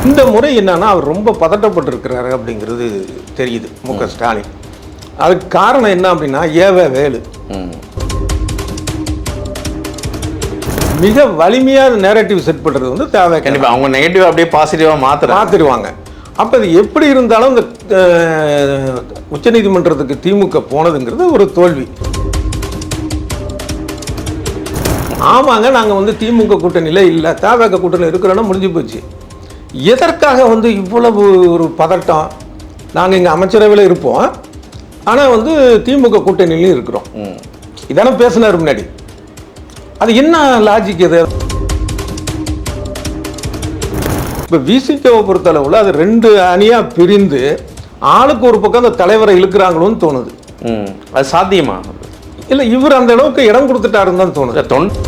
இந்த முறை என்னன்னா அவர் ரொம்ப பதட்டப்பட்டிருக்கிறாரு அப்படிங்கிறது தெரியுது மு.க. ஸ்டாலின். அதுக்கு காரணம் என்ன அப்படின்னா வேலு மிக வலிமையாக நேரட்டிவ் செட் பண்ணுறது வந்து தேவை. கண்டிப்பாக அவங்க நெகட்டிவ் அப்படியே பாசிட்டிவாக மாற்றிடுவாங்க. அப்போ அது எப்படி இருந்தாலும் இந்த உச்சநீதிமன்றத்துக்கு திமுக போனதுங்கிறது ஒரு தோல்வி. ஆமாங்க, நாங்கள் வந்து திமுக கூட்டணியில் இல்லை, தவேக கூட்டணியில் இருக்கிறோன்னா முடிஞ்சு போச்சு. எதற்காக வந்து இவ்வளவு ஒரு பதட்டம்? நாங்கள் இங்கே அமைச்சரவையில் இருப்போம், ஆனால் வந்து திமுக கூட்டணியிலையும் இருக்கிறோம். இதெல்லாம் பேசினார் முன்னாடி. அது என்ன லாஜிக்? அது இப்போ விசிகவை பொறுத்தளவில் அது 2 அணியாக பிரிந்து ஆளுக்கு ஒரு பக்கம் அந்த தலைவரை இழுக்கிறாங்களோன்னு தோணுது. அது சாத்தியமா? இல்லை, இவர் அந்த அளவுக்கு இடம் கொடுத்துட்டாருன்னு தான் தோணுது.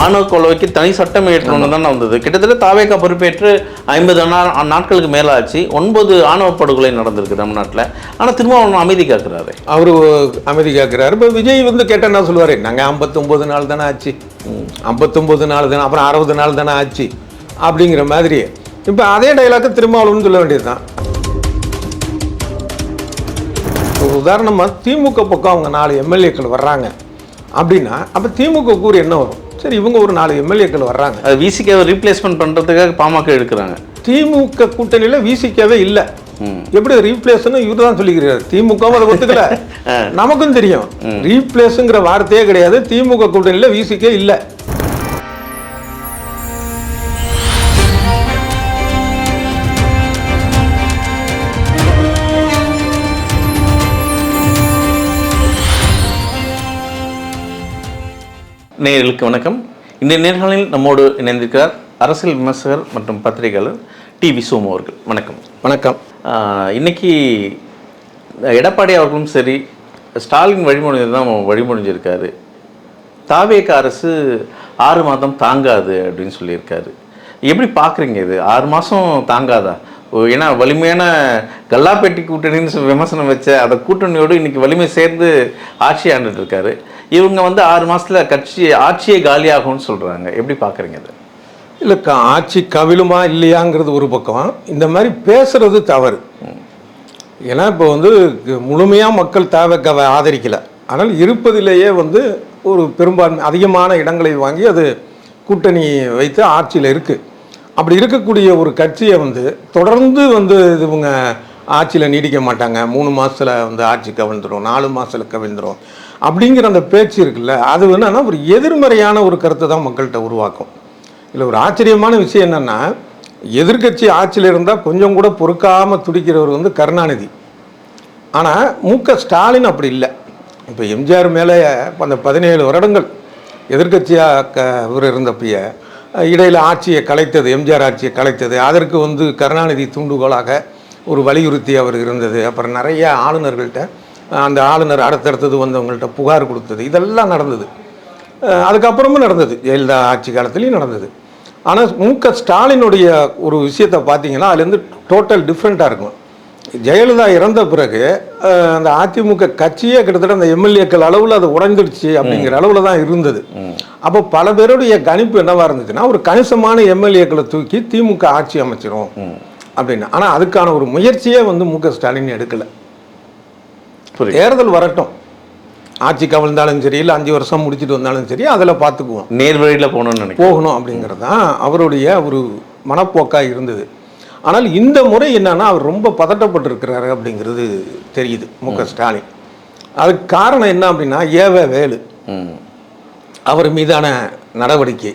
ஆணவ கொலைக்கு தனி சட்டம் ஏற்றணும் தான் வந்தது. கிட்டத்தட்ட தாவேகா பொறுப்பேற்று 50 நாட்களுக்கு மேலே ஆச்சு. 9 ஆணவ படுகொலை நடந்திருக்கு தமிழ்நாட்டில். ஆனால் திரும்ப அவன் அமைதி காக்குறாரு. அவர் அமைதி காக்குறாரு. இப்போ விஜய் வந்து கேட்டால் என்ன சொல்லுவார்? நாங்கள் 59 நாள் தானே ஆச்சு, 59 நாள் தானே, அப்புறம் 60 நாள் தானே ஆச்சு அப்படிங்கிற மாதிரி. இப்போ அதே டைலாக்கு திருமாவளவன் சொல்ல வேண்டியது தான். உதாரணமாக திமுக பக்கம் அவங்க 4 எம்எல்ஏக்கள் வர்றாங்க அப்படின்னா அப்போ திமுக கூறு என்ன வரும்? சரி, இவங்க ஒரு 4 எம்எல்ஏக்கள் வர்றாங்க, அது விசிகாவை ரீப்ளேஸ்மெண்ட் பண்ணுறதுக்காக பாமக எடுக்கிறாங்க. திமுக கூட்டணியில் விசிகாவே இல்லை, எப்படி ரீப்ளேஸ்ன்னு இவர் தான் சொல்லிக்கிறார். திமுகவும் அதை ஒத்துக்கல. நமக்கும் தெரியும் ரீப்ளேஸுங்கிற வார்த்தையே கிடையாது. திமுக கூட்டணியில் விசிகே இல்லை. நேயர்களுக்கு வணக்கம். இந்த நேர்காணலில் நம்மோடு இணைந்திருக்கிறார் அரசியல் விமர்சகர் மற்றும் பத்திரிகையாளர் டி.வி. சோமு அவர்கள். வணக்கம். வணக்கம். இன்னைக்கு எடப்பாடி அவர்களும் சரி, ஸ்டாலின் வழிமொழி தான் வழிமொழிஞ்சிருக்காரு. தாவேக அரசு 6 மாதம் தாங்காது அப்படின்னு சொல்லியிருக்காரு. எப்படி பார்க்குறீங்க இது? 6 மாதம் தாங்காதா? ஏன்னா வலிமையான கல்லாப்பேட்டி கூட்டணின்னு விமர்சனம் வச்ச அந்த கூட்டணியோடு இன்னைக்கு வலிமை சேர்ந்து ஆட்சி ஆண்டுட்டு இருக்காரு. இவங்க வந்து 6 மாதத்தில் ஆட்சியே காலியாகும்னு சொல்கிறாங்க. எப்படி பார்க்குறீங்க அது? இல்லை, ஆட்சி கவிழுமா இல்லையாங்கிறது ஒரு பக்கம். இந்த மாதிரி பேசுறது தவறு. ஏன்னா இப்போ வந்து முழுமையாக மக்கள் தவேகாவை ஆதரிக்கலை, ஆனால் இருப்பதிலேயே வந்து ஒரு பெரும்பான்மை அதிகமான இடங்களை வாங்கி அது கூட்டணி வைத்து ஆட்சியில் இருக்குது. அப்படி இருக்கக்கூடிய ஒரு கட்சியை வந்து தொடர்ந்து வந்து இவங்க ஆட்சியில் நீடிக்க மாட்டாங்க, 3 மாதத்தில் வந்து ஆட்சி கவிழ்ந்துடும், 4 மாதத்தில் கவிழ்ந்துடும் அப்படிங்கிற அந்த பேச்சு இருக்குல்ல, அது என்னன்னா ஒரு எதிர்மறையான ஒரு கருத்தை தான் மக்கள்கிட்ட உருவாக்கும். இல்லை, ஒரு ஆச்சரியமான விஷயம் என்னென்னா, எதிர்கட்சி ஆட்சியில் இருந்தால் கொஞ்சம் கூட பொறுக்காமல் துடிக்கிறவர் வந்து கருணாநிதி. ஆனால் மு.க. ஸ்டாலின் அப்படி இல்லை. இப்போ எம்ஜிஆர் மேலே அந்த 17 வருடங்கள் எதிர்கட்சியாக இவர் இருந்தப்பைய இடையில் ஆட்சியை கலைத்தது, எம்ஜிஆர் ஆட்சியை கலைத்தது, அதற்கு வந்து கருணாநிதி தூண்டுகோலாக ஒரு வலியுறுத்தி அவர் இருந்தது. அப்புறம் நிறைய ஆளுநர்கள்ட்ட அந்த ஆளுநர் அடுத்தடுத்தது வந்தவங்கள்ட்ட புகார் கொடுத்தது, இதெல்லாம் நடந்தது. அதுக்கப்புறமும் நடந்தது, ஜெயலலிதா ஆட்சி காலத்துலேயும் நடந்தது. ஆனால் மு.க. ஸ்டாலினுடைய ஒரு விஷயத்தை பார்த்தீங்கன்னா அதுலேருந்து டோட்டல் டிஃப்ரெண்ட்டாக இருக்கும். ஜெயலலிதா இறந்த பிறகு அந்த அதிமுக கட்சியே கிட்டத்தட்ட அந்த எம்எல்ஏக்கள் அளவில் அது உடைந்துடுச்சு அப்படிங்கிற அளவில் தான் இருந்தது. அப்போ பல பேருடைய கணிப்பு என்னவாக இருந்துச்சுன்னா, ஒரு கணிசமான எம்எல்ஏக்களை தூக்கி திமுக ஆட்சி அமைச்சிரும் அப்படின்னு. ஆனால் அதுக்கான ஒரு முயற்சியே வந்து மு.க. ஸ்டாலின் எடுக்கலை. தேர்தல் வரட்டும், ஆட்சி கவிழ்ந்தாலும் சரி, இல்லை 5 வருஷம் முடிச்சுட்டு வந்தாலும் சரி, அதில் பார்த்துக்குவோம், நேர்வழியில் போகணும் அப்படிங்கிறது தான் அவருடைய ஒரு மனப்போக்காக இருந்தது. ஆனால் இந்த முறை என்னன்னா அவர் ரொம்ப பதட்டப்பட்டிருக்கிறாரு அப்படிங்கிறது தெரியுது மு.க. ஸ்டாலின். அதுக்கு காரணம் என்ன அப்படின்னா வேலு அவர் மீதான நடவடிக்கை.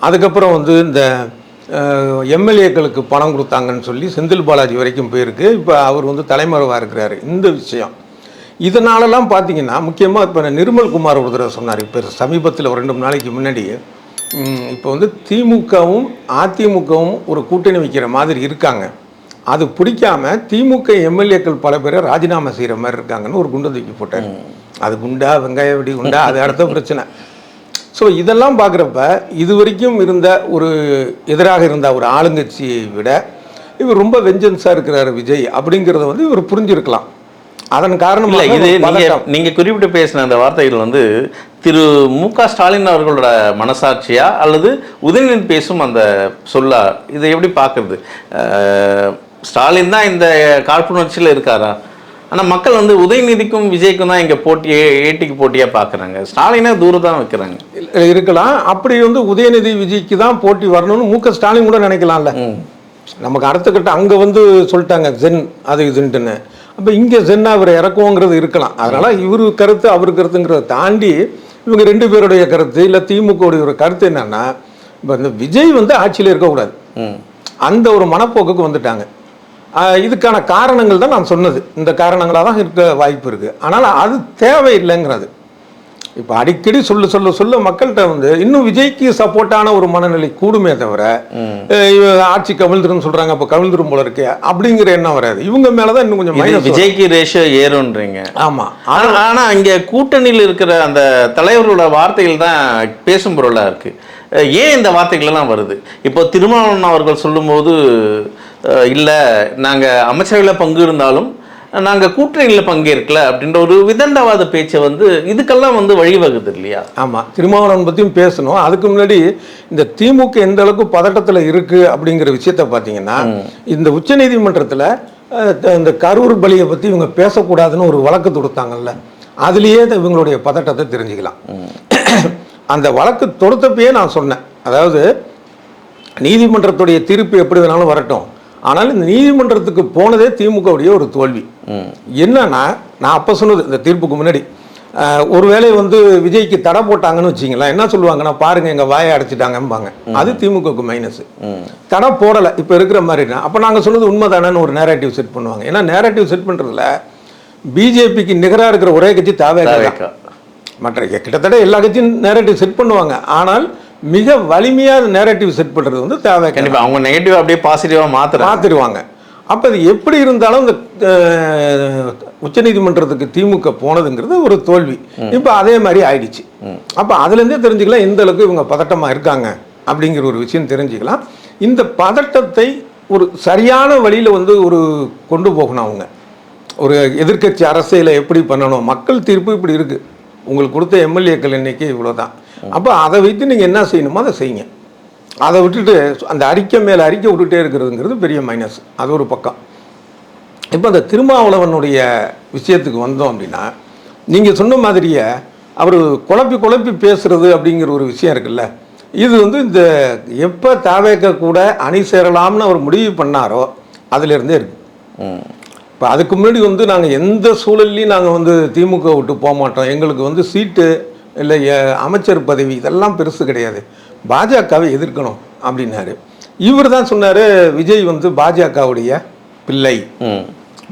அதுக்கப்புறம் வந்து இந்த எம்எல்ஏக்களுக்கு பணம் கொடுத்தாங்கன்னு சொல்லி செந்தில் பாலாஜி வரைக்கும் போயிருக்கு. இப்போ அவர் வந்து தலைமறைவாக இருக்கிறாரு. இந்த விஷயம் இதனாலலாம் பார்த்தீங்கன்னா முக்கியமாக இப்போ நிர்மல் குமார் ஒரு தடவை சொன்னார். இப்போ சமீபத்தில் ஒரு 2 நாளைக்கு முன்னாடி இப்போ வந்து திமுகவும் அதிமுகவும் ஒரு கூட்டணி வைக்கிற மாதிரி இருக்காங்க, அது பிடிக்காம திமுக எம்எல்ஏக்கள் பல பேரை ராஜினாமா செய்கிற மாதிரி இருக்காங்கன்னு ஒரு குண்டை தூக்கி போட்டார். அது குண்டா வெங்காய வெடி குண்டா, அது அடுத்த பிரச்சனை. ஸோ இதெல்லாம் பார்க்குறப்ப இது வரைக்கும் இருந்த ஒரு எதிராக இருந்த ஒரு ஆளுங்கட்சியை விட இவர் ரொம்ப வெஞ்சன்ஸாக இருக்கிறார் விஜய் அப்படிங்கிறத வந்து இவர் புரிஞ்சிருக்கலாம். அதன் இல்ல காரணமாக இது ஒரு நீங்க பதட்டம். நீங்க குறிப்பிட்டு பேசின அந்த வார்த்தைகள் வந்து திரு மு.க. ஸ்டாலின் அவர்களோட மனசாட்சியா அல்லது உதயநிதி பேசும் அந்த சொல்லா, இதை எப்படி பார்க்கறது? ஸ்டாலின் தான் இந்த காழ்ப்புணர்ச்சியில் இருக்காரா? ஆனா மக்கள் வந்து உதயநிதிக்கும் விஜய்க்கும் தான் இங்க போட்டியே ஏட்டிக்கு போட்டியா பார்க்குறாங்க. ஸ்டாலினே தூரம் தான் வைக்கிறாங்க. இருக்கலாம். அப்படி வந்து உதயநிதி விஜய்க்கு தான் போட்டி வரணும்னு மு.க. ஸ்டாலின் கூட நினைக்கலாம்ல. நமக்கு அடுத்த கட்ட அங்கே வந்து சொல்லிட்டாங்க ஜென் அது இதுன்ட்டுன்னு. அப்போ இங்கே ஜென் அவர் இறக்குவோங்கிறது இருக்கலாம். அதனால இவரு கருத்து அவர் கருத்துங்கிறத தாண்டி இவங்க ரெண்டு பேருடைய கருத்து இல்லை திமுகவுடைய ஒரு கருத்து என்னன்னா, இப்போ இந்த விஜய் வந்து ஆட்சியில் இருக்கக்கூடாது, அந்த ஒரு மனப்போக்குக்கு வந்துட்டாங்க. இதுக்கான காரணங்கள் தான் நான் சொன்னது. இந்த காரணங்களாக தான் இருக்க வாய்ப்பு இருக்குது. ஆனால் அது தேவையில்லைங்கிறது. இப்போ அடிக்கடி சொல்ல மக்கள்கிட்ட வந்து இன்னும் விஜய்க்கு சப்போர்ட்டான ஒரு மனநிலை கூடுமே தவிர ஆட்சி கவிழ்ந்துருன்னு சொல்றாங்க, அப்போ கவிழ்ந்துரும் போல இருக்கு அப்படிங்கிற எண்ணம் வராது. இவங்க மேலதான் இன்னும் கொஞ்சம் விஜய்க்கு ரேஷியோ ஏறும்ன்றீங்க. ஆமா. ஆனா இங்க கூட்டணியில் இருக்கிற அந்த தலைவர்களோட வார்த்தைகள் தான் பேசும் பொருளா இருக்கு. ஏன் இந்த வார்த்தைகள் எல்லாம் வருது? இப்போ திருமாவளவன் அவர்கள் சொல்லும்போது இல்லை நாங்கள் அமைச்சரவையில் பங்கு இருந்தாலும் நாங்கள் கூட்டணியில் பங்கேற்கல அப்படின்ற ஒரு விதண்டவாத பேச்சை வந்து இதுக்கெல்லாம் வந்து வழிவகுது இல்லையா? ஆமாம், திருமாவளவன் பற்றியும் பேசணும். அதுக்கு முன்னாடி இந்த திமுக எந்த அளவுக்கு பதட்டத்தில் இருக்குது அப்படிங்கிற விஷயத்த பார்த்தீங்கன்னா, இந்த உச்சநீதிமன்றத்தில் இந்த கரூர் பலியை பற்றி இவங்க பேசக்கூடாதுன்னு ஒரு வழக்கு தொடுத்தாங்கல்ல, அதுலேயே இவங்களுடைய பதட்டத்தை தெரிஞ்சுக்கலாம். அந்த வழக்கு தொடுத்தப்பயே நான் சொன்னேன், அதாவது நீதிமன்றத்துடைய தீர்ப்பு எப்படி வேணாலும் வரட்டும், ஆனால் இந்த நீதிமன்றத்துக்கு போனதே திமுகவுடைய ஒரு தோல்வி. என்னன்னா, நான் அப்போ சொன்னது இந்த தீர்ப்புக்கு முன்னாடி, ஒருவேளை வந்து விஜய்க்கு தடை போட்டாங்கன்னு வச்சிங்களேன், என்ன சொல்லுவாங்கன்னா பாருங்க எங்கள் வாயை அடைச்சிட்டாங்கம்பாங்க. அது திமுகவுக்கு மைனஸ். தடை போடலை இப்போ இருக்கிற மாதிரினா, அப்போ நாங்கள் சொன்னது உண்மைதானன்னு ஒரு நேரேட்டிவ் செட் பண்ணுவாங்க. ஏன்னா நேரேட்டிவ் செட் பண்ணுறதுல பிஜேபிக்கு நிகராக இருக்கிற ஒரே கட்சி தாவேகா. மற்ற கிட்டத்தட்ட எல்லா கட்சியும் நேரேட்டிவ் செட் பண்ணுவாங்க. ஆனால் மிக வலிமையாக நேரேட்டிவ் செட் பண்ணுறது வந்து தேவை. கண்டிப்பாக அவங்க நெகட்டிவ் அப்படியே பாசிட்டிவாக மாற்றிடுவாங்க. அப்போ அது எப்படி இருந்தாலும் இந்த உச்சநீதிமன்றத்துக்கு திமுக போனதுங்கிறது ஒரு தோல்வி. இப்போ அதே மாதிரி ஆயிடுச்சு. அப்போ அதுலேருந்தே தெரிஞ்சுக்கலாம் எந்த அளவுக்கு இவங்க பதட்டமாக இருக்காங்க அப்படிங்கிற ஒரு விஷயம் தெரிஞ்சுக்கலாம். இந்த பதட்டத்தை ஒரு சரியான வழியில் வந்து ஒரு கொண்டு போகணும். அவங்க ஒரு எதிர்க்கட்சி அரசியலை எப்படி பண்ணணும், மக்கள் தீர்ப்பு இப்படி இருக்குது, உங்களுக்கு கொடுத்த எம்எல்ஏக்கள் எண்ணிக்கை இவ்வளோதான், அப்போ அதை வைத்து நீங்கள் என்ன செய்யணுமோ அதை செய்யுங்க. அதை விட்டுட்டு அந்த அறிக்கை மேலே அறிக்கை விட்டுட்டே இருக்கிறதுங்கிறது பெரிய மைனஸ். அது ஒரு பக்கம். இப்போ அந்த திருமாவளவனுடைய விஷயத்துக்கு வந்தோம் அப்படின்னா, நீங்கள் சொன்ன மாதிரியே அவர் குழப்பி பேசுறது அப்படிங்கிற ஒரு விஷயம் இருக்குல்ல, இது வந்து இந்த எப்போ தாவேக்க கூட அணி சேரலாம்னு அவர் முடிவு பண்ணாரோ அதிலிருந்தே இருக்கு. இப்போ அதுக்கு முன்னாடி வந்து நாங்கள் எந்த சூழல்லையும் நாங்கள் வந்து திமுக விட்டு போக மாட்டோம், எங்களுக்கு வந்து சீட்டு இல்லை அமைச்சர் பதவி இதெல்லாம் பெருசு கிடையாது, பாஜகவை எதிர்க்கணும் அப்படின்னாரு. இவர் தான் சொன்னார் விஜய் வந்து பாஜகவுடைய பிள்ளை,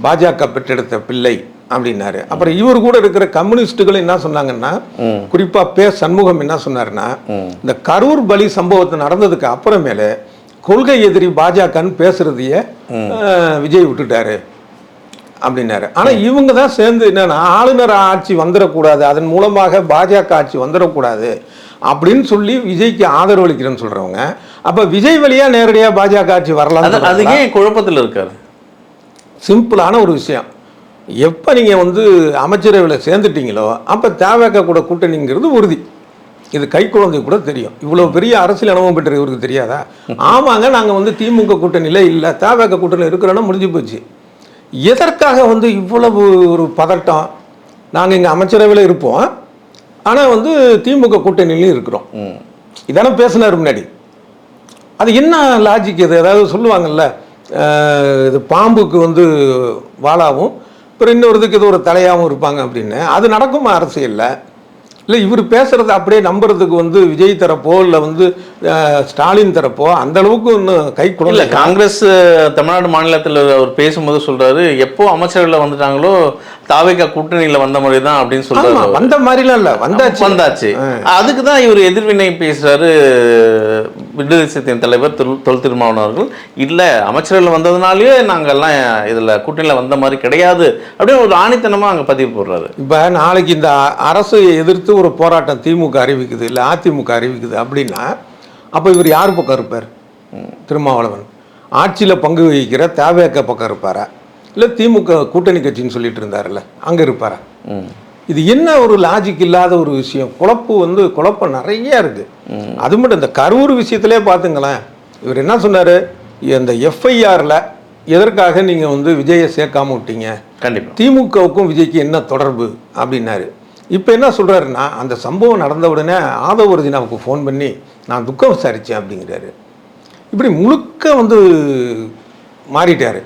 பாஜக பெற்றெடுத்த பிள்ளை அப்படின்னாரு. அப்புறம் இவர் கூட இருக்கிற கம்யூனிஸ்டுகள் என்ன சொன்னாங்கன்னா, குறிப்பாக சண்முகம் என்ன சொன்னாருன்னா, இந்த கரூர் பலி சம்பவத்தை நடந்ததுக்கு அப்புறமேல கொள்கை எதிரி பாஜகன்னு பேசுறதையே விஜய் விட்டுட்டாரு அப்படின்னாரு. ஆனால் இவங்க தான் சேர்ந்து என்னன்னா, ஆளுநர் ஆட்சி வந்துடக்கூடாது, அதன் மூலமாக பாஜக ஆட்சி வந்துடக்கூடாது அப்படின்னு சொல்லி விஜய்க்கு ஆதரவு அளிக்கிறேன்னு சொல்றவங்க, அப்போ விஜய் வழியா நேரடியாக பாஜக ஆட்சி வரலாம். அதுக்கே குழப்பத்தில் இருக்காரு. சிம்பிளான ஒரு விஷயம், எப்போ நீங்கள் வந்து அமைச்சரவையில் சேர்ந்துட்டீங்களோ அப்போ தேவைக்க கூட கூட்டணிங்கிறது உறுதி. இது கை குழந்தை கூட தெரியும். இவ்வளோ பெரிய அரசியல் அனுபவம் பெற்ற இவருக்கு தெரியாதா? ஆமாங்க, நாங்கள் வந்து திமுக கூட்டணியில் இல்லை, தேவைக்க கூட்டணியில் இருக்கிறோன்னா முடிஞ்சு போச்சு. எதற்காக வந்து இவ்வளவு ஒரு பதட்டம்? நாங்கள் இங்கே அமைச்சரவையில் இருப்போம், ஆனால் வந்து திமுக கூட்டணியிலையும் இருக்கிறோம், இதானே பேசினார் முன்னாடி. அது என்ன லாஜிக் இது? அதாவது சொல்லுவாங்கல்ல, இது பாம்புக்கு வந்து வாளாவும் அப்புறம் இன்னொருதுக்கு இது ஒரு தலையாகவும் இருப்பாங்க அப்படின்னு. அது நடக்குமா அரசியலில்? இல்லை இவர் பேசுகிறத அப்படியே நம்புறதுக்கு வந்து விஜய் தரப்போ இல்லை வந்து ஸ்டாலின் தரப்போ அந்த அளவுக்கு இன்னும் கை கூட இல்லை. காங்கிரஸ் தமிழ்நாடு மாநிலத்தில் அவர் பேசும்போது சொல்கிறாரு, எப்போ அமைச்சர்களில் வந்துட்டாங்களோ தாவேகா கூட்டணியில் வந்த மாதிரி தான் அப்படின்னு சொல்கிறாரு. வந்த மாதிரிலாம் இல்லை, வந்தாச்சு. அதுக்கு தான் இவர் எதிர்வினை பேசுகிறாரு விடுதலை சிறுத்தைகளின் தலைவர் தொல் திருமாவளவன் அவர்கள். இல்லை, அமைச்சர்கள் வந்ததுனாலேயே நாங்கள்லாம் இதில் கூட்டணியில் வந்த மாதிரி கிடையாது அப்படின்னு ஒரு ஆணித்தனமாக அங்கே பதிவு போடுறாரு. இப்போ நாளைக்கு இந்த அரசை எதிர்த்து ஒரு போராட்டம் திமுக அறிவிக்குது இல்லை அதிமுக அறிவிக்குது அப்படின்னா, அப்போ இவர் யார் பக்கம் இருப்பார்? திருமாவளவன் ஆட்சியில் பங்கு வகிக்கிற தேவேக்க பக்கம் இருப்பாரா? இல்லை திமுக கூட்டணி கட்சின்னு சொல்லிட்டு இருந்தாருல்ல, அங்கே இருப்பாரா? இது என்ன ஒரு லாஜிக் இல்லாத ஒரு விஷயம். குழப்பம் நிறைய இருக்கு. அது மட்டும் இந்த கரூர் விஷயத்திலே பார்த்துங்களேன், இவர் என்ன சொன்னார், இந்த எஃப்ஐஆரில் எதற்காக நீங்கள் வந்து விஜயை சேர்க்காம விட்டீங்க, கண்டிப்பாக திமுகவுக்கும் விஜய்க்கு என்ன தொடர்பு அப்படின்னாரு. இப்போ என்ன சொல்கிறாருன்னா, அந்த சம்பவம் நடந்த உடனே ஆதவ ஒரிஜினாவுக்கு ஃபோன் பண்ணி நான் துக்கம் விசாரித்தேன் அப்படிங்கிறாரு. இப்படி முழுக்க வந்து மாறிட்டார்.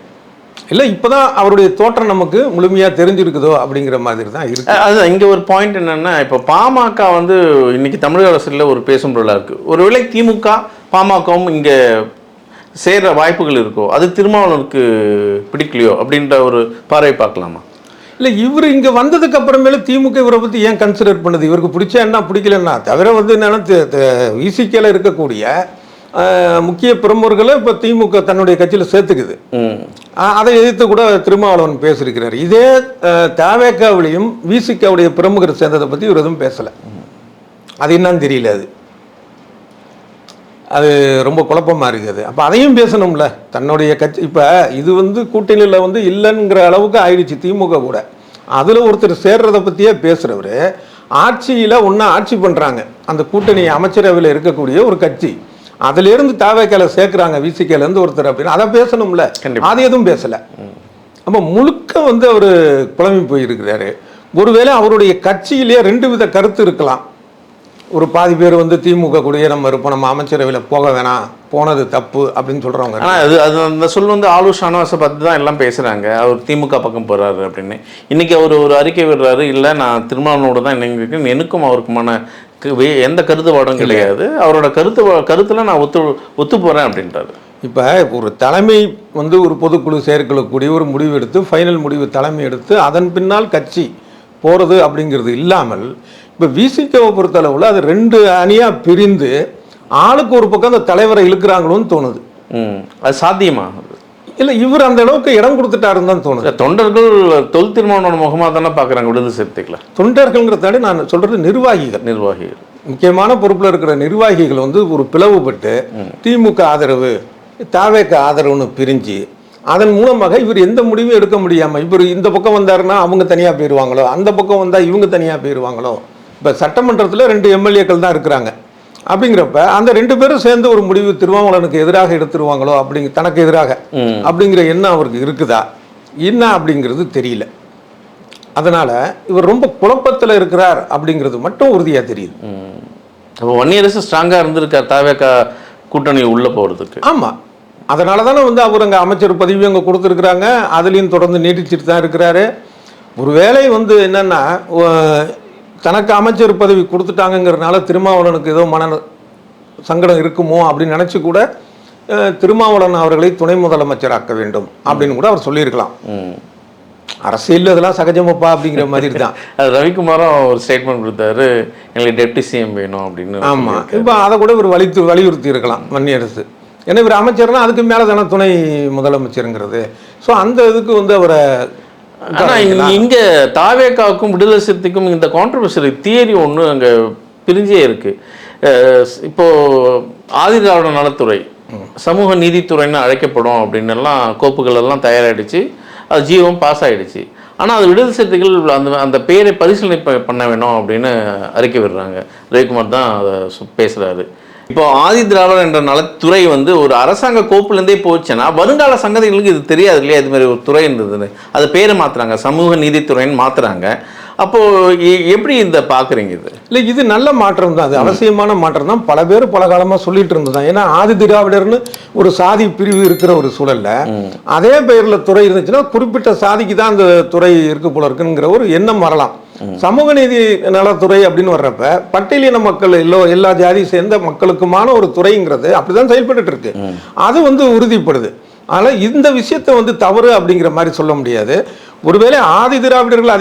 இல்லை இப்போ தான் அவருடைய தோற்றம் நமக்கு முழுமையாக தெரிஞ்சிருக்குதோ அப்படிங்கிற மாதிரி தான் இருக்குது. அதுதான் இங்கே ஒரு பாயிண்ட் என்னென்னா, இப்போ பாமக வந்து இன்னைக்கு தமிழக அரசில் ஒரு பேசும் பொருளாக இருக்குது. ஒருவேளை திமுக பாமகவும் இங்கே சேர்கிற வாய்ப்புகள் இருக்கோ, அது திருமாவளவனுக்கு பிடிக்கலையோ அப்படின்ற ஒரு பார்வை பார்க்கலாமா? இல்லை, இவர் இங்கே வந்ததுக்கு அப்புறமேல திமுக இவரை பற்றி ஏன் கன்சிடர் பண்ணுது? இவருக்கு பிடிச்சா என்ன பிடிக்கலன்னா தவிர வந்து என்னென்னா விசிகேல இருக்கக்கூடிய முக்கிய பிரமுகர்களை இப்போ திமுக தன்னுடைய கட்சியில் சேர்த்துக்குது. அதை எதிர்த்து கூட திருமாவளவன் பேசியிருக்கிறார். இதே தவேகாவிலையும் விசிகாவுடைய பிரமுகர் சேர்ந்ததை பற்றி இவர் எதுவும் பேசலை. அது என்னன்னு தெரியல. அது ரொம்ப குழப்பமாக இருக்குது. அப்போ அதையும் பேசணும்ல தன்னுடைய கட்சி. இப்போ இது வந்து கூட்டணியில் வந்து இல்லைங்கிற அளவுக்கு ஆயிடுச்சு திமுக கூட. அதில் ஒருத்தர் சேர்றதை பற்றியே பேசுகிறவர் ஆட்சியில் ஒன்றா ஆட்சி பண்ணுறாங்க. அந்த கூட்டணி அமைச்சரவையில் இருக்கக்கூடிய ஒரு கட்சி, அதிலேருந்து தாவேக்கால சேர்க்குறாங்க விசிகேலேருந்து ஒருத்தர் அப்படின்னு அதை பேசணும்ல. அது எதுவும் பேசலை. அப்போ முழுக்க வந்து அவர் குழம்பி போயிருக்கிறாரு. ஒருவேளை அவருடைய கட்சியிலேயே ரெண்டு வித கருத்து இருக்கலாம். ஒரு பாதி பேர் வந்து திமுக கூடயே நம்ம இருப்போம், நம்ம அமைச்சரவையில் போக வேணாம், போனது தப்பு அப்படின்னு சொல்கிறவங்க. ஆனால் அது அந்த சொல் வந்து ஆலு ஷானவாஸை பார்த்து தான் எல்லாம் பேசுகிறாங்க. அவர் திமுக பக்கம் போகிறாரு அப்படின்னு. இன்றைக்கி அவர் ஒரு அறிக்கை விடுறாரு, இல்லை நான் திருமாவளவனோட தான் இன்னைக்கு எனக்கும் அவருக்குமான எந்த கருத்துவாடும் கிடையாது, அவரோட கருத்தில் நான் ஒத்து போகிறேன் அப்படின்றாரு. இப்போ ஒரு தலைமை வந்து ஒரு பொதுக்குழு செயற்குழுக்கூடிய ஒரு முடிவு எடுத்து ஃபைனல் முடிவு தலைமை எடுத்து அதன் பின்னால் கட்சி போகிறது அப்படிங்கிறது இல்லாமல் இப்போ விசிகாவை பொறுத்தளவில் அது ரெண்டு அணியாக பிரிந்து ஆளுக்கு ஒரு பக்கம் அந்த தலைவரை இழுக்கிறாங்களோன்னு தோணுது. அது சாத்தியமா இல்லை, இவர் அந்த அளவுக்கு இடம் கொடுத்துட்டாருன்னு தான் தோணுது. தொண்டர்கள் தொல் திருமாவளவன் முகமாக தானே பார்க்குறாங்க விடுதலை சிறுத்தைகளை. தொண்டர்கள்ங்கிறதாடி நான் சொல்கிறது நிர்வாகிகள் முக்கியமான பொறுப்பில் இருக்கிற நிர்வாகிகள் வந்து ஒரு பிளவுபட்டு திமுக ஆதரவு தாவேக ஆதரவுன்னு பிரிஞ்சு அதன் மூலமாக இவர் எந்த முடிவும் எடுக்க முடியாமல் இவர் இந்த பக்கம் வந்தாருன்னா அவங்க தனியாக போயிடுவாங்களோ, அந்த பக்கம் வந்தால் இவங்க தனியாக போயிடுவாங்களோ. இப்போ சட்டமன்றத்தில் 2 எம்எல்ஏக்கள் தான் இருக்கிறாங்க. அப்படிங்கிறப்ப அந்த 2 பேரும் சேர்ந்து ஒரு முடிவு திருமாவளவனுக்கு எதிராக எடுத்துருவாங்களோ தனக்கு எதிராக அப்படிங்கிற எண்ணம் அவருக்கு இருக்குதா என்ன அப்படிங்கிறது தெரியல. அதனால் இவர் ரொம்ப குழப்பத்தில் இருக்கிறார் அப்படிங்கிறது மட்டும் உறுதியாக தெரியுது. அப்போ 1 இயர்ஸ் ஸ்ட்ராங்காக இருந்திருக்கார் தாவேகா கூட்டணி உள்ளே போகிறதுக்கு. ஆமாம், அதனால தானே வந்து அவர் அங்கே அமைச்சர் பதவி அங்கே கொடுத்துருக்குறாங்க. அதுலேயும் தொடர்ந்து நீட்டிச்சுட்டு தான் இருக்கிறாரு. ஒரு வேளை வந்து என்னென்னா தனக்கு அமைச்சர் பதவி கொடுத்துட்டாங்கிறதுனால திருமாவளவனுக்கு ஏதோ மன சங்கடம் இருக்குமோ அப்படின்னு நினச்சி கூட திருமாவளவன் அவர்களை துணை முதலமைச்சராக்க வேண்டும் அப்படின்னு கூட அவர் சொல்லியிருக்கலாம். அரசியல் அதெல்லாம் சகஜமப்பா அப்படிங்கிற மாதிரி தான். அது ரவிக்குமாரும் ஒரு ஸ்டேட்மெண்ட் கொடுத்தாரு, எங்களுக்கு டெப்டி சிஎம் வேணும் அப்படின்னு. ஆமாம், இப்போ அதை கூட இவர் வலியுறுத்தி இருக்கலாம் வன்னியரசு. ஏன்னா இவர் அமைச்சர்னா அதுக்கு மேலே தானே துணை முதலமைச்சருங்கிறது. ஸோ அந்த இதுக்கு வந்து அவரை ஆனால் இங்கே தாவேகாவுக்கும் விடுதலை சிறுத்தைக்கும் இந்த கான்ட்ரவர்சரி தியரி ஒன்று அங்கே பிரிஞ்சே இருக்குது. இப்போது ஆதிதிராவிட நலத்துறை சமூக நீதித்துறைன்னு அழைக்கப்படும் அப்படின்னு எல்லாம் கோப்புகள் எல்லாம் தயாராகிடுச்சு, அது ஜியோவும் பாஸ் ஆகிடுச்சு. ஆனால் அது விடுதலை சிறுத்தைகள் அந்த பேரை பரிசீலனை பண்ண வேணும் அப்படின்னு அறிக்கை விடுறாங்க. ரவிக்குமார் தான் அதை பேசுகிறாரு. இப்போ ஆதிதிராவிடர் என்ற நலத்துறை வந்து ஒரு அரசாங்க கோப்புலேருந்தே போச்சுன்னா வருங்கால சங்கதிகளுக்கு இது தெரியாது இல்லையா, இது மாதிரி ஒரு துறை இருந்ததுன்னு. அது பேரை மாற்றுறாங்க, சமூக நீதித்துறைன்னு மாற்றுறாங்க. அப்போது எப்படி இந்த பார்க்குறீங்க? இது இல்லை, இது நல்ல மாற்றம் தான், அது அவசியமான மாற்றம் தான். பல பேர் பல காலமாக சொல்லிட்டு இருந்தது தான். ஏன்னா ஆதி திராவிடர்னு ஒரு சாதி பிரிவு இருக்கிற ஒரு சூழலில் அதே பெயரில் துறை இருந்துச்சுன்னா குறிப்பிட்ட சாதிக்கு தான் அந்த துறை இருக்கு போல இருக்குங்கிற ஒரு எண்ணம் வரலாம். சமூக நீதி நலத்துறை அப்படின்னு வர்றப்ப பட்டியலின மக்கள் எல்லா ஜாதி சேர்ந்த மக்களுக்குமான ஒரு துறைங்கிறது அப்படிதான் செயல்பட்டு இருக்கு. அது வந்து உறுதிப்படுது. ஆனால் இந்த விஷயத்தை வந்து தவறு அப்படிங்கிற மாதிரி சொல்ல முடியாது. ஒருவேளை ஆதி திராவிடர்கள்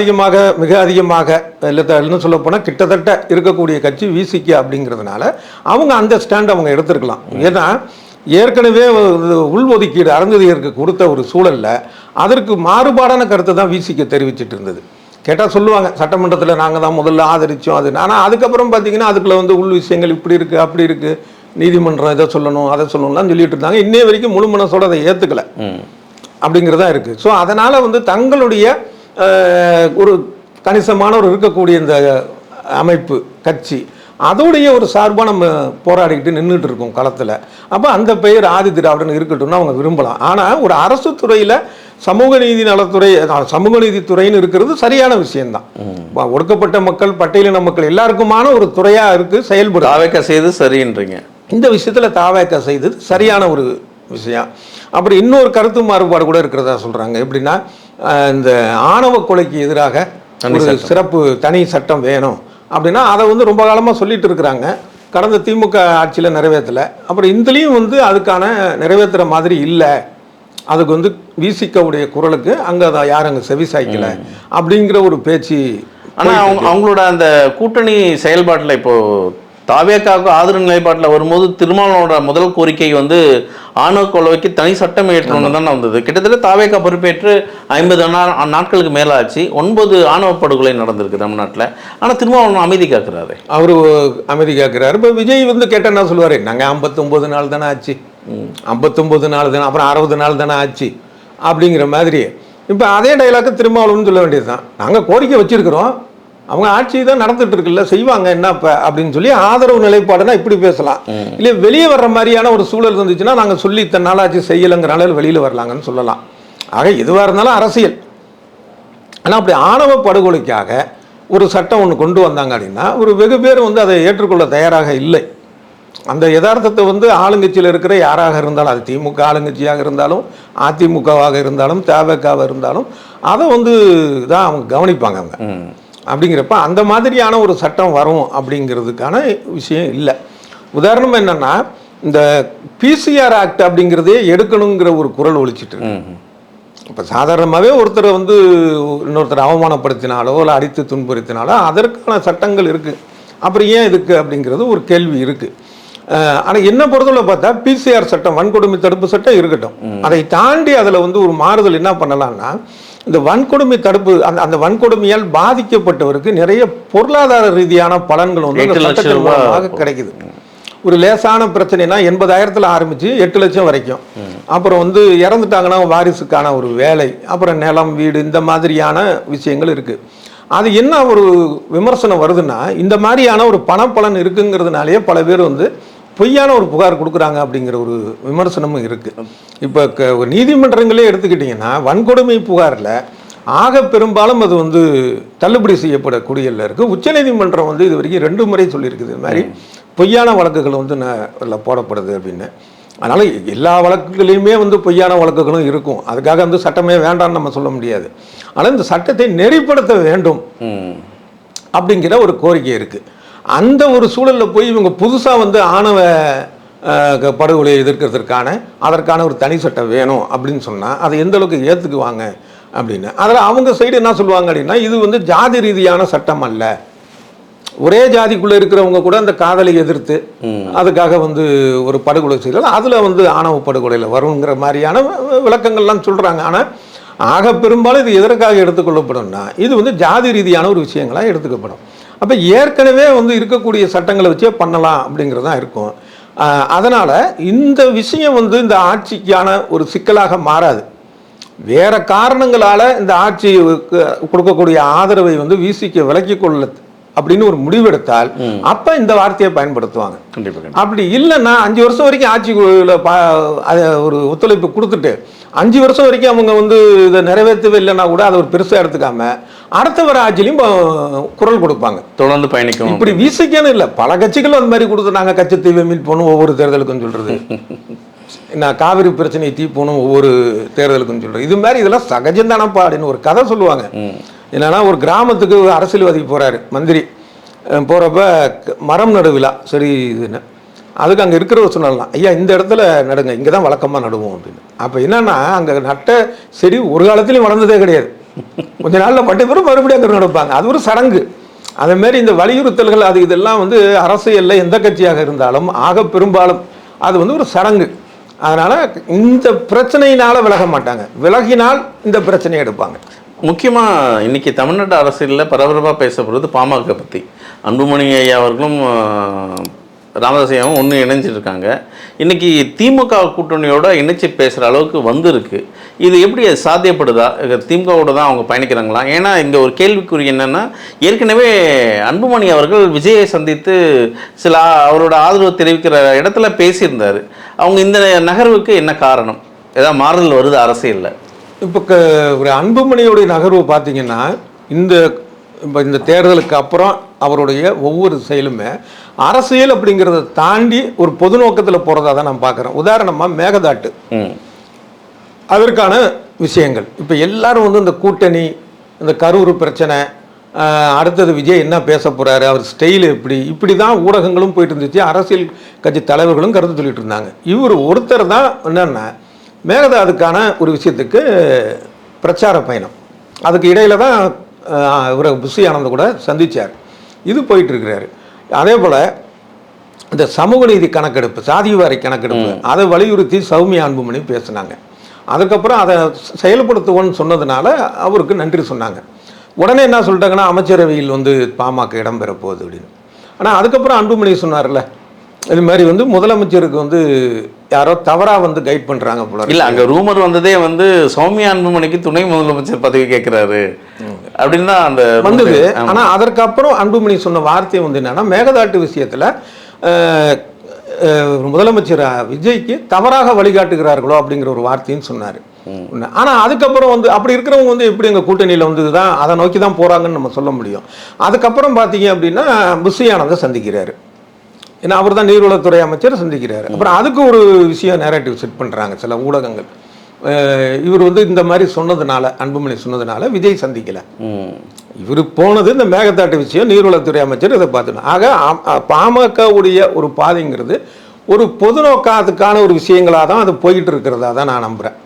மிக அதிகமாக இன்னும் சொல்ல போனால் கிட்டத்தட்ட இருக்கக்கூடிய கட்சி விசிகே அப்படிங்கிறதுனால அவங்க அந்த ஸ்டாண்ட் அவங்க எடுத்துருக்கலாம். ஏன்னா ஏற்கனவே உள்ஒதுக்கீடு அருந்ததியருக்கு கொடுத்த ஒரு சூழலில் அதற்கு மாறுபாடான கருத்தை தான் விசிகே தெரிவிச்சிட்டு இருந்தது. கேட்டால் சொல்லுவாங்க, சட்டமன்றத்தில் நாங்கள் தான் முதல்ல ஆதரித்தோம் அது. ஆனால் அதுக்கப்புறம் பார்த்தீங்கன்னா அதுக்குள்ள வந்து உள் விஷயங்கள் இப்படி இருக்குது அப்படி இருக்குது, நீதிமன்றம் இதை சொல்லணும் அதை சொல்லணும்லாம் சொல்லிட்டு இருந்தாங்க. இன்னே வரைக்கும் முழு மனசோட அதை ஏற்றுக்கலை. அப்படிங்கிறதா இருக்குது. ஸோ அதனால் வந்து தங்களுடைய ஒரு கணிசமான ஒரு இருக்கக்கூடிய இந்த அமைப்பு கட்சி அதோடைய ஒரு சார்பாக நம்ம போராடிக்கிட்டு நின்றுட்டு இருக்கோம் களத்தில். அப்போ அந்த பெயர் ஆதி திராவிடன் இருக்கட்டும்னு அவங்க விரும்பலாம். ஆனால் ஒரு அரசு துறையில் சமூக நீதி நலத்துறை, சமூக நீதித்துறைன்னு இருக்கிறது சரியான விஷயம்தான். ஒடுக்கப்பட்ட மக்கள், பட்டியலின மக்கள் எல்லாருக்குமான ஒரு துறையாக இருக்குது, செயல்படும். தாவேக்கா செய்து சரின்றீங்க. இந்த விஷயத்தில் தாவேக்கா செய்தது சரியான ஒரு விஷயம். அப்புறம் இன்னொரு கருத்து மாறுபாடு கூட இருக்கிறதா சொல்கிறாங்க. எப்படின்னா, இந்த ஆணவ கொலைக்கு எதிராக ஒரு சிறப்பு தனி சட்டம் வேணும் அப்படின்னா அதை வந்து ரொம்ப காலமாக சொல்லிட்டு இருக்கிறாங்க. கடந்த திமுக ஆட்சியில் நிறைவேற்றலை. அப்புறம் இதுலேயும் வந்து அதுக்கான நிறைவேற்றுற மாதிரி இல்லை. அதுக்கு வந்து விசிகவுடைய குரலுக்கு அங்கே அதை யாரும் அங்கே செவி சாய்க்கலை அப்படிங்கிற ஒரு பேச்சு. ஆனால் அவங்களோட அந்த கூட்டணி செயல்பாட்டில் இப்போது தாவேக்காவுக்கு ஆதரவு நிலைப்பாட்டில் வரும்போது திருமாவளவனோட முதல் கோரிக்கை வந்து ஆணவ கொலைக்கு தனி சட்டம் ஏற்றணும் தான் வந்தது. கிட்டத்தட்ட தாவேக்கா பொறுப்பேற்று 50 நாட்களுக்கு மேலே ஆச்சு. 9 ஆணவ படுகொலை நடந்திருக்கு தமிழ்நாட்டில். ஆனால் திருமாவளவன் அமைதி காக்குறாரு. அவர் அமைதி காக்குறாரு. இப்போ விஜய் வந்து கேட்டால் என்ன சொல்லுவார்? நாங்கள் 59 நாள் தானே ஆச்சு, 59 நாள் தானே, அப்புறம் 60 நாள் தானே ஆச்சு அப்படிங்கிற மாதிரி. இப்போ அதே டைலாக்கு திருமாவளவன் சொல்ல வேண்டியது தான். நாங்கள் கோரிக்கை வச்சுருக்கிறோம், அவங்க ஆட்சி தான் நடந்துட்டு இருக்குல்ல, செய்வாங்க என்ன இப்போ அப்படின்னு சொல்லி ஆதரவு நிலைப்பாடுனா இப்படி பேசலாம். இல்லை வெளியே வர்ற மாதிரியான ஒரு சூழல் இருந்துச்சுன்னா நாங்கள் சொல்லி இத்தனை நாளாச்சு செய்யலைங்கிறனால வெளியில் வரலாங்கன்னு சொல்லலாம். ஆக எதுவாக இருந்தாலும் அரசியல். ஆனால் அப்படி ஆணவ படுகொலைக்காக ஒரு சட்டம் ஒன்று கொண்டு வந்தாங்க அப்படின்னா ஒரு வெகு பேர் வந்து அதை ஏற்றுக்கொள்ள தயாராக இல்லை. அந்த யதார்த்தத்தை வந்து ஆளுங்கட்சியில் இருக்கிற யாராக இருந்தாலும், அது திமுக ஆளுங்கட்சியாக இருந்தாலும், அதிமுகவாக இருந்தாலும், தவேகாவாக இருந்தாலும், அதை வந்து தான் அவங்க கவனிப்பாங்க. அவங்க அப்படிங்கிறப்ப அந்த மாதிரியான ஒரு சட்டம் வரும் அப்படிங்கிறதுக்கான விஷயம் இல்லை. உதாரணம் என்னன்னா, இந்த பிசிஆர் ஆக்ட் அப்படிங்கிறதே எடுக்கணுங்கிற ஒரு குரல் ஒழிச்சிட்டு இருக்கு. இப்போ சாதாரணமாகவே ஒருத்தரை வந்து இன்னொருத்தர் அவமானப்படுத்தினாலோ இல்லை அடித்து துன்புறுத்தினாலோ அதற்கான சட்டங்கள் இருக்குது. அப்புறம் ஏன் இதுக்கு அப்படிங்கிறது ஒரு கேள்வி இருக்குது. ஆனால் என்ன பொறுத்தவரை பார்த்தா பிசிஆர் சட்டம், வன்கொடுமை தடுப்பு சட்டம் இருக்கட்டும். அதை தாண்டி அதில் வந்து ஒரு மாறுதல் என்ன பண்ணலாம்னா, இந்த வன்கொடுமை தடுப்பு, அந்த வன்கொடுமையால் பாதிக்கப்பட்டவருக்கு நிறைய பொருளாதார ரீதியான பலன்கள் வந்து அந்த சட்டத்தின் மூலமாக கிடைக்குது. ஒரு லேசான பிரச்சனைனா 80,000 ஆரம்பித்து 8 லட்சம் வரைக்கும். அப்புறம் வந்து இறந்துட்டாங்கன்னா வாரிசுக்கான ஒரு வேலை, அப்புறம் நிலம், வீடு, இந்த மாதிரியான விஷயங்கள் இருக்குது. அது என்ன ஒரு விமர்சனம் வருதுன்னா, இந்த மாதிரியான ஒரு பணப்பலன் இருக்குங்கிறதுனாலேயே பல பேர் வந்து பொய்யான ஒரு புகார் கொடுக்குறாங்க அப்படிங்கிற ஒரு விமர்சனமும் இருக்குது. இப்போ ஒரு நீதிமன்றங்களே எடுத்துக்கிட்டிங்கன்னா வன்கொடுமை புகாரில் ஆக பெரும்பாலும் அது வந்து தள்ளுபடி செய்யப்படக்கூடியதில் இருக்குது. உச்சநீதிமன்றம் வந்து இது வரைக்கும் 2 முறை சொல்லியிருக்குது இது மாதிரி பொய்யான வழக்குகள் வந்து போடப்படுது அப்படின்னு. அதனால் எல்லா வழக்குகளையுமே வந்து பொய்யான வழக்குகளும் இருக்கும். அதுக்காக வந்து சட்டமே வேண்டாம்னு நம்ம சொல்ல முடியாது. ஆனால் இந்த சட்டத்தை நெறிப்படுத்த வேண்டும் அப்படிங்கிற ஒரு கோரிக்கை இருக்குது. அந்த ஒரு சூழலில் போய் இவங்க புதுசாக வந்து ஆணவ படுகொலையை எதிர்க்கிறதுக்கான அதற்கான ஒரு தனி சட்டம் வேணும் அப்படின்னு சொன்னால் அதை எந்த அளவுக்கு ஏற்றுக்குவாங்க அப்படின்னு. அதில் அவங்க சைடு என்ன சொல்லுவாங்க அப்படின்னா, இது வந்து ஜாதி ரீதியான சட்டம் அல்ல, ஒரே ஜாதிக்குள்ளே இருக்கிறவங்க கூட அந்த காதலை எதிர்த்து அதுக்காக வந்து ஒரு படுகொலை செய்யலாம், அதில் வந்து ஆணவ படுகொலையில் வருங்கிற மாதிரியான விளக்கங்கள்லாம் சொல்கிறாங்க. ஆனால் ஆக பெரும்பாலும் இது எதற்காக எடுத்துக்கொள்ளப்படும்னா, இது வந்து ஜாதி ரீதியான ஒரு விஷயங்களாக எடுத்துக்கப்படும். அப்போ ஏற்கனவே வந்து இருக்கக்கூடிய சட்டங்களை வச்சே பண்ணலாம் அப்படிங்கிறது தான் இருக்கும். அதனால் இந்த விஷயம் வந்து இந்த ஆட்சிக்கான ஒரு சிக்கலாக மாறாது. வேற காரணங்களால் இந்த ஆட்சி கொடுக்கக்கூடிய ஆதரவை வந்து விசிக விலக்கி கொள்ள அப்படின்னு ஒரு முடிவெடுத்தால் அப்போ இந்த வார்த்தையை பயன்படுத்துவாங்க. அப்படி இல்லைன்னா 5 வருஷம் வரைக்கும் ஆட்சிக்குள்ள ஒரு ஒத்துழைப்பு கொடுத்துட்டு 5 வருஷம் வரைக்கும் அவங்க வந்து இதை நிறைவேற்றவே இல்லைன்னா கூட அதை ஒரு பெருசாக எடுத்துக்காம அடுத்த வர ஆட்சியிலையும் குரல் கொடுப்பாங்க, தொடர்ந்து பயணிக்கும். இப்படி விசிக்கன்னு இல்லை, பல கட்சிகளும் அந்த மாதிரி கொடுத்து நாங்கள் கட்சித்தீவை மீட் போகணும் ஒவ்வொரு தேர்தலுக்கும் சொல்கிறது, நான் காவிரி பிரச்சனையை தீர்ப்போணும் ஒவ்வொரு தேர்தலுக்கும் சொல்கிறது. இது மாதிரி இதெல்லாம் சகஜந்தானப்பா அப்படின்னு ஒரு கதை சொல்லுவாங்க. என்னன்னா, ஒரு கிராமத்துக்கு அரசியல்வாதி போகிறாரு, மந்திரி போகிறப்ப மரம் நடு விழா சரி இதுன்னு, அதுக்கு அங்கே இருக்கிறவர் சொன்னாலாம், ஐயா இந்த இடத்துல நடுங்க, இங்கே தான் வழக்கமாக நடுவோம் அப்படின்னு. அப்போ என்னன்னா, அங்கே நட்ட செடி ஒரு காலத்துலையும் வளர்ந்ததே கிடையாது, கொஞ்ச நாளில் பட்டு பேரும் மறுபடியும் அங்கே நடப்பாங்க, அது ஒரு சடங்கு. அதேமாரி இந்த வலியுறுத்தல்கள் அது இதெல்லாம் வந்து அரசியலில் எந்த கட்சியாக இருந்தாலும் ஆக பெரும்பாலும் அது வந்து ஒரு சடங்கு. அதனால் இந்த பிரச்சனையினால் விலக மாட்டாங்க, விலகினால் இந்த பிரச்சனையை எடுப்பாங்க. முக்கியமாக இன்றைக்கி தமிழ்நாட்டு அரசியலில் பரபரப்பாக பேசப்படுறது பாமக பற்றி. அன்புமணி ஐயா அவர்களும் ராமதாஸையும் ஒன்று இணைஞ்சிருக்காங்க. இன்னைக்கு திமுக கூட்டணியோட இணைச்சி பேசுகிற அளவுக்கு வந்திருக்கு. இது எப்படி அது சாத்தியப்படுதா? திமுகவோட தான் அவங்க பயணிக்கிறாங்களா? ஏன்னா இங்கே ஒரு கேள்விக்குறி என்னென்னா, ஏற்கனவே அன்புமணி அவர்கள் விஜயை சந்தித்து சில அவரோட ஆதரவு தெரிவிக்கிற இடத்துல பேசியிருந்தார். அவங்க இந்த நகர்வுக்கு என்ன காரணம்? ஏதாவது மாறுதல் வருது அரசியலில்? இப்போ ஒரு அன்புமணியோடைய நகர்வு பார்த்தீங்கன்னா, இப்போ இந்த தேர்தலுக்கு அப்புறம் அவருடைய ஒவ்வொரு செயலுமே அரசியல் அப்படிங்கிறத தாண்டி ஒரு பொது நோக்கத்தில் போகிறதா தான் நான் பார்க்குறேன். உதாரணமாக மேகதாட்டு, அதற்கான விஷயங்கள் இப்போ எல்லாரும் வந்து இந்த கூட்டணி, இந்த கரூர் பிரச்சனை, அடுத்தது விஜய் என்ன பேச போகிறாரு, அவர் ஸ்டைல் இப்படி தான் ஊடகங்களும் போயிட்டு இருந்துச்சு, அரசியல் கட்சி தலைவர்களும் கருத்து சொல்லிட்டு இருந்தாங்க. இவர் ஒருத்தர் தான் என்னென்னா மேகதாதுக்கான ஒரு விஷயத்துக்கு பிரச்சார பயணம், அதுக்கு இடையில தான் இவரை புஷி ஆனந்த் கூட சந்தித்தார். இது போயிட்டுருக்கிறாரு. அதே போல் இந்த சமூக நீதி கணக்கெடுப்பு, சாதிவாரி கணக்கெடுப்பு, அதை வலியுறுத்தி சௌமியா அன்புமணி பேசினாங்க. அதுக்கப்புறம் அதை செயல்படுத்துவோன்னு சொன்னதுனால அவருக்கு நன்றி சொன்னாங்க. உடனே என்ன சொல்லிட்டாங்கன்னா, அமைச்சரவையில் வந்து பாமக இடம்பெற போகுது அப்படின்னு. ஆனால் அதுக்கப்புறம் அன்புமணி சொன்னார்ல, இது மாதிரி வந்து முதலமைச்சருக்கு வந்து யாரோ தவறாக வந்து கைட் பண்ணுறாங்க போல. இல்லை, அங்கே ரூமர் வந்ததே வந்து சௌமியா அன்புமணிக்கு துணை முதலமைச்சர் பதவி கேட்குறாரு அப்படின்னு தான் அந்த வந்தது. ஆனால் அதற்கப்புறம் அன்புமணி சொன்ன வார்த்தை வந்து என்னன்னா, மேகதாட்டு விஷயத்தில் முதலமைச்சர் விஜய்க்கு தவறாக வழிகாட்டுகிறார்களோ அப்படிங்கிற ஒரு வார்த்தையும் சொன்னார். ஆனால் அதுக்கப்புறம் வந்து அப்படி இருக்கிறவங்க வந்து எப்படி எங்கள் கூட்டணியில் வந்து தான் அதை நோக்கி தான் போகிறாங்கன்னு நம்ம சொல்ல முடியும். அதுக்கப்புறம் பார்த்தீங்க அப்படின்னா புஷி ஆனந்தை சந்திக்கிறாரு. ஏன்னா அவர் தான் நீர்வளத்துறை அமைச்சர் சந்திக்கிறாரு. அப்புறம் அதுக்கு ஒரு விஷயம் நேரேட்டிவ் செட் பண்ணுறாங்க சில ஊடகங்கள். இவர் வந்து இந்த மாதிரி சொன்னதுனால, அன்புமணி சொன்னதுனால விஜய் சந்திக்கலை. இவர் போனது இந்த மேகதாட்டு விஷயம், நீர்வளத்துறை அமைச்சர் இதை பார்த்துக்கணும். ஆக பாமகவுடைய ஒரு பாதைங்கிறது ஒரு பொது நோக்கத்துக்கான ஒரு விஷயங்களாக தான் அது போயிட்டு இருக்கிறதா தான் நான் நம்புகிறேன்.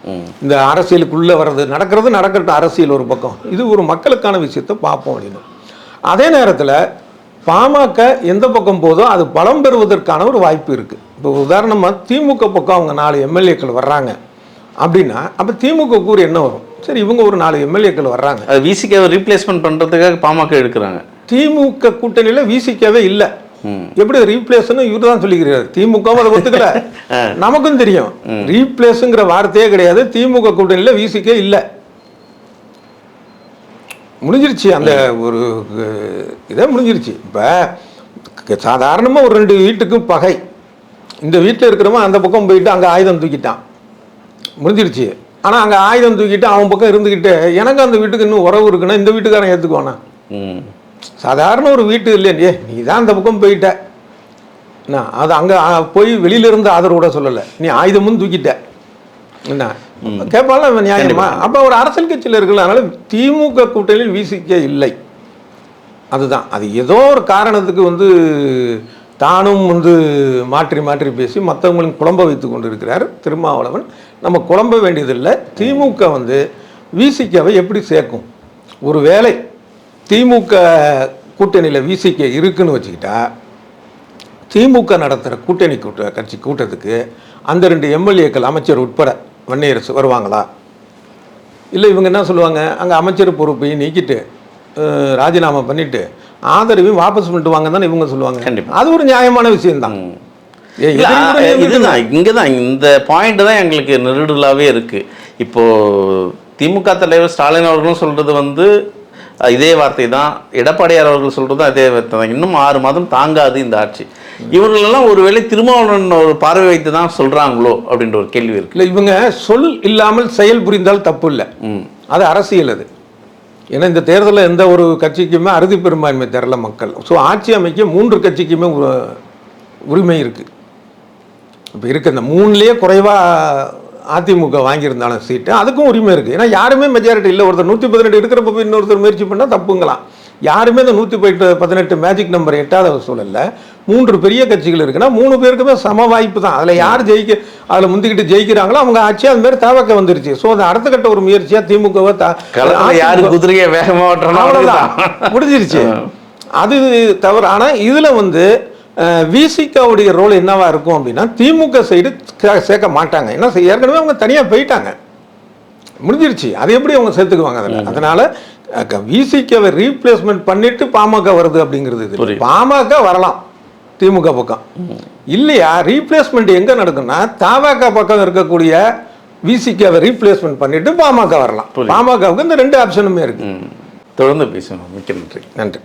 இந்த அரசியலுக்குள்ளே வர்றது நடக்கட்டும், அரசியல் ஒரு பக்கம், இது ஒரு மக்களுக்கான விஷயத்தை பார்ப்போம் அப்படின்னு. அதே நேரத்தில் பாமக எந்த பக்கம் போதோ அது பலம் பெறுவதற்கான ஒரு வாய்ப்பு இருக்குது. இப்போ உதாரணமாக திமுக பக்கம் அவங்க 4 எம்எல்ஏக்கள் வர்றாங்க அப்படின்னா, அப்போ திமுக கூறு என்ன வரும்? சரி, இவங்க ஒரு 4 எம்எல்ஏக்கள் வர்றாங்க, அது விசிகாவை ரீப்ளேஸ்மெண்ட் பண்ணுறதுக்காக பாமக எடுக்கிறாங்க. திமுக கூட்டணியில் விசிகாவே இல்லை, எப்படி ரீப்ளேஸ்ன்னு இவர் தான் சொல்லிக்கிறாரு. திமுகவும் அதை ஒத்துக்கல, நமக்கும் தெரியும் ரீப்ளேஸுங்கிற வார்த்தையே கிடையாது. திமுக கூட்டணியில் விசிகே இல்லை, முடிஞ்சிருச்சு. அந்த ஒரு இதே முடிஞ்சிருச்சு. இப்போ சாதாரணமாக ஒரு 2 வீட்டுக்கும் பகை, இந்த வீட்டில் இருக்கிறவன் அந்த பக்கம் போயிட்டு அங்கே ஆயுதம் தூக்கிட்டான், முடிஞ்சிருச்சு. ஆனால் அங்கே ஆயுதம் தூக்கிட்டு அவன் பக்கம் இருந்துக்கிட்டு எனக்கு அந்த வீட்டுக்கு இன்னும் உறவு இருக்குன்னா இந்த வீட்டுக்காரன் ஏற்றுக்குவானா? சாதாரண ஒரு வீட்டு இல்லையே, நீ தான் அந்த பக்கம் போயிட்ட, நான் அது அங்கே போய் வெளியிலிருந்து ஆதரவோட சொல்லலை, நீ ஆயுதமும் தூக்கிட்ட என்ன கேட்பால நியாயமா? அப்போ ஒரு அரசியல் கட்சியில் இருக்குல்ல. அதனால திமுக கூட்டணியில் விசிகே இல்லை. அதுதான் அது ஏதோ ஒரு காரணத்துக்கு வந்து தானும் வந்து மாற்றி மாற்றி பேசி மற்றவங்களும் குழம்ப வைத்து கொண்டு இருக்கிறார் திருமாவளவன். நம்ம குழம்ப வேண்டியதில்லை. திமுக வந்து விசிகாவை எப்படி சேர்க்கும்? ஒரு வேளை திமுக கூட்டணியில் விசிகே இருக்குன்னு வச்சுக்கிட்டா, திமுக நடத்துகிற கூட்டணி கட்சி கூட்டத்துக்கு அந்த 2 எம்எல்ஏக்கள் அமைச்சர் உட்பட வன்னியரசு வருவாங்களா? இல்லை இவங்க என்ன சொல்லுவாங்க, அங்கே அமைச்சர் பொறுப்பையும் நீக்கிட்டு ராஜினாமா பண்ணிட்டு ஆதரவையும் வாபஸ் பண்ணிட்டு வாங்க தானே இவங்க சொல்லுவாங்க. கண்டிப்பாக அது ஒரு நியாயமான விஷயம்தான். இதுதான் இங்கே தான் இந்த பாயிண்ட் தான் எங்களுக்கு நெருடலாகவே இருக்குது. இப்போது திமுக தலைவர் ஸ்டாலின் அவர்களும் சொல்கிறது வந்து இதே வார்த்தை தான், எடப்பாடியார் அவர்கள் சொல்கிறதும் அதே வார்த்தை தான். இன்னும் 6 மாதம் தாங்காது இந்த ஆட்சி. இவர்களெல்லாம் ஒருவேளை திருமாவளவன் ஒரு பார்வை வைத்து தான் சொல்கிறாங்களோ அப்படின்ற ஒரு கேள்வி இருக்குது. இல்லை, இவங்க சொல் இல்லாமல் செயல் புரிந்தால் தப்பு இல்லை, அது அரசியல். அது ஏன்னா இந்த தேர்தலில் எந்த ஒரு கட்சிக்குமே அறுதி பெரும்பான்மை தரல மக்கள். ஸோ ஆட்சி அமைக்க 3 கட்சிக்குமே உரிமை இருக்குது. இப்போ இருக்க இந்த 3லேயே குறைவாக அதிமுக வாங்கியிருந்தாலும் சீட்டு, அதுக்கும் உரிமை இருக்குது. ஏன்னா யாருமே மெஜாரிட்டி இல்லை. ஒருத்தர் 118 இருக்கிறப்ப போய் இன்னொருத்தர் முயற்சி பண்ணால் தப்புங்களாம். யாருமே இந்த 118 மேஜிக் நம்பர் எட்டாத சூழலில் 3 பெரிய கட்சிகள் இருக்குன்னா 3 பேருக்குமே சம வாய்ப்பு தான். அதில் யார் அதில் முந்திக்கிட்டு ஜெயிக்கிறாங்களோ அவங்க ஆட்சி அது மாதிரி தவக்க வந்துருச்சு. ஸோ அது அடுத்த கட்ட ஒரு முயற்சியாக திமுகவை யாரு குதிரையை வேகமாக முடிஞ்சிருச்சு. அது தவறு. ஆனால் இதில் வந்து விசிகாவுடைய ரோல் என்னவா இருக்கும் அப்படின்னா, திமுக சைடு சேர்க்க மாட்டாங்க. ஏன்னா ஏற்கனவே அவங்க தனியாக போயிட்டாங்க, முடிஞ்சிருச்சு. அது எப்படி அவங்க சேர்த்துக்குவாங்க அதில்? அதனால விசிகாவை ரீப்ளேஸ்மெண்ட் பண்ணிட்டு பாமக வருது அப்படிங்கிறது. பாமக வரலாம், திமுக பக்கம். இல்லையா ரீப்ளேஸ்மெண்ட் எங்க நடக்கும்னா தவேக பக்கம் இருக்கக்கூடிய விசிகாவை ரீப்ளேஸ்மெண்ட் பண்ணிட்டு பாமக வரலாம். பாமகவுக்கு இந்த 2 ஆப்ஷனுமே இருக்கு. தொடர்ந்து பேசணும். மிக்க நன்றி. நன்றி.